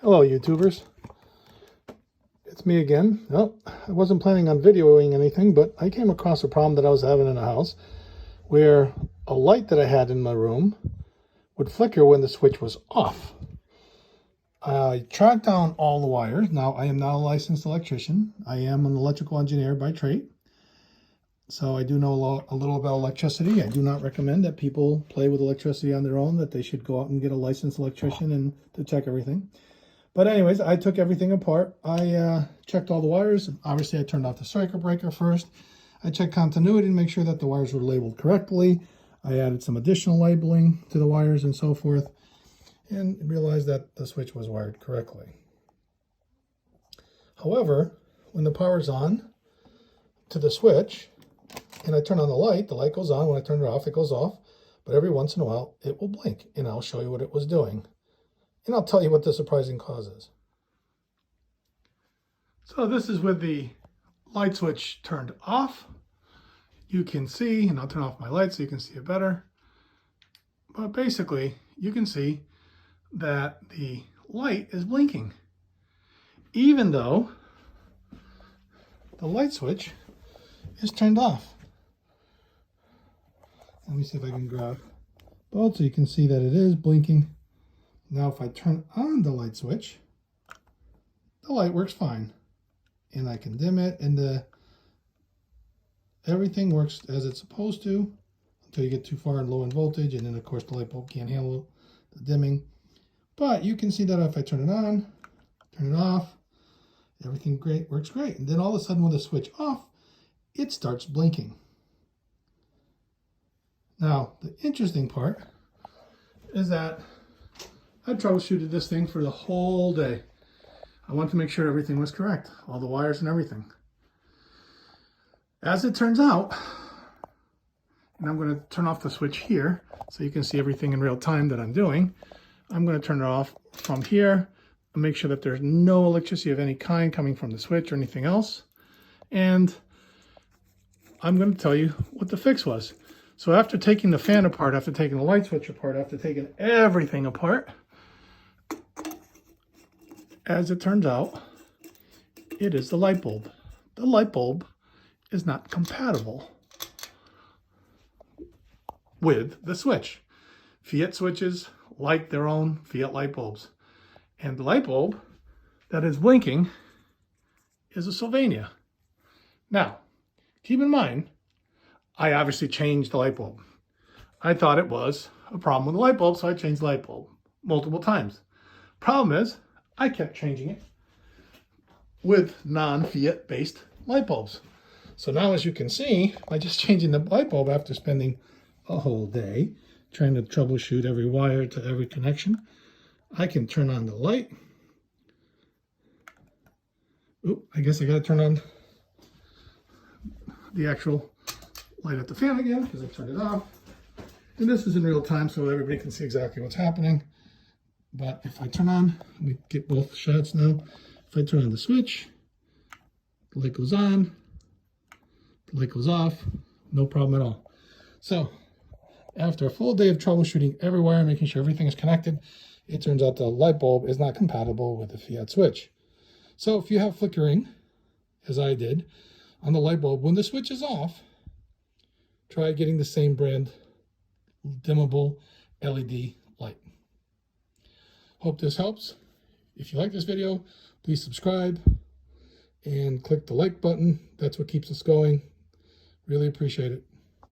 Hello, YouTubers. It's me again. Well, I wasn't planning on videoing anything, but I came across a problem that I was having in the house where a light that I had in my room would flicker when the switch was off. I tracked down all the wires. Now, I am not a licensed electrician. I am an electrical engineer by trade. So I do know a little about electricity. I do not recommend that people play with electricity on their own, that they should go out and get a licensed electrician and to check everything. But anyways, I took everything apart. I checked all the wires. Obviously, I turned off the circuit breaker first. I checked continuity to make sure that the wires were labeled correctly. I added some additional labeling to the wires and so forth, and realized that the switch was wired correctly. However, when the power's on to the switch, and I turn on the light goes on. When I turn it off, it goes off. But every once in a while, it will blink, and I'll show you what it was doing. And I'll tell you what the surprising cause is. So this is with the light switch turned off. You can see, and I'll turn off my light so you can see it better. But basically, you can see that the light is blinking, even though the light switch is turned off. Let me see if I can grab both so you can see that it is blinking. Now, if I turn on the light switch, the light works fine. And I can dim it, and everything works as it's supposed to until you get too far and low in voltage, and then, of course, the light bulb can't handle the dimming. But you can see that if I turn it on, turn it off, everything works great. And then all of a sudden, with the switch off, it starts blinking. Now, the interesting part is that I troubleshooted this thing for the whole day. I wanted to make sure everything was correct, all the wires and everything. As it turns out, and I'm going to turn off the switch here so you can see everything in real time that I'm doing. I'm going to turn it off from here and make sure that there's no electricity of any kind coming from the switch or anything else. And I'm going to tell you what the fix was. So after taking the fan apart, after taking the light switch apart, after taking everything apart, as it turns out, it is the light bulb. The light bulb is not compatible with the switch. Fiat switches like their own Fiat light bulbs. And the light bulb that is blinking is a Sylvania. Now, keep in mind, I obviously changed the light bulb. I thought it was a problem with the light bulb, so I changed the light bulb multiple times. Problem is, I kept changing it with non-Fiat based light bulbs. So now, as you can see, by just changing the light bulb after spending a whole day trying to troubleshoot every wire to every connection, I can turn on the light. Oop, I guess I got to turn on the actual light at the fan again because I turned it off. And this is in real time so everybody can see exactly what's happening. But if I turn on, let me get both shots now. If I turn on the switch, the light goes on, the light goes off, no problem at all. So after a full day of troubleshooting every wire, making sure everything is connected, it turns out the light bulb is not compatible with the Fiat switch. So if you have flickering, as I did, on the light bulb, when the switch is off, try getting the same brand dimmable LED light. Hope this helps. If you like this video, please subscribe and click the like button. That's what keeps us going. Really appreciate it.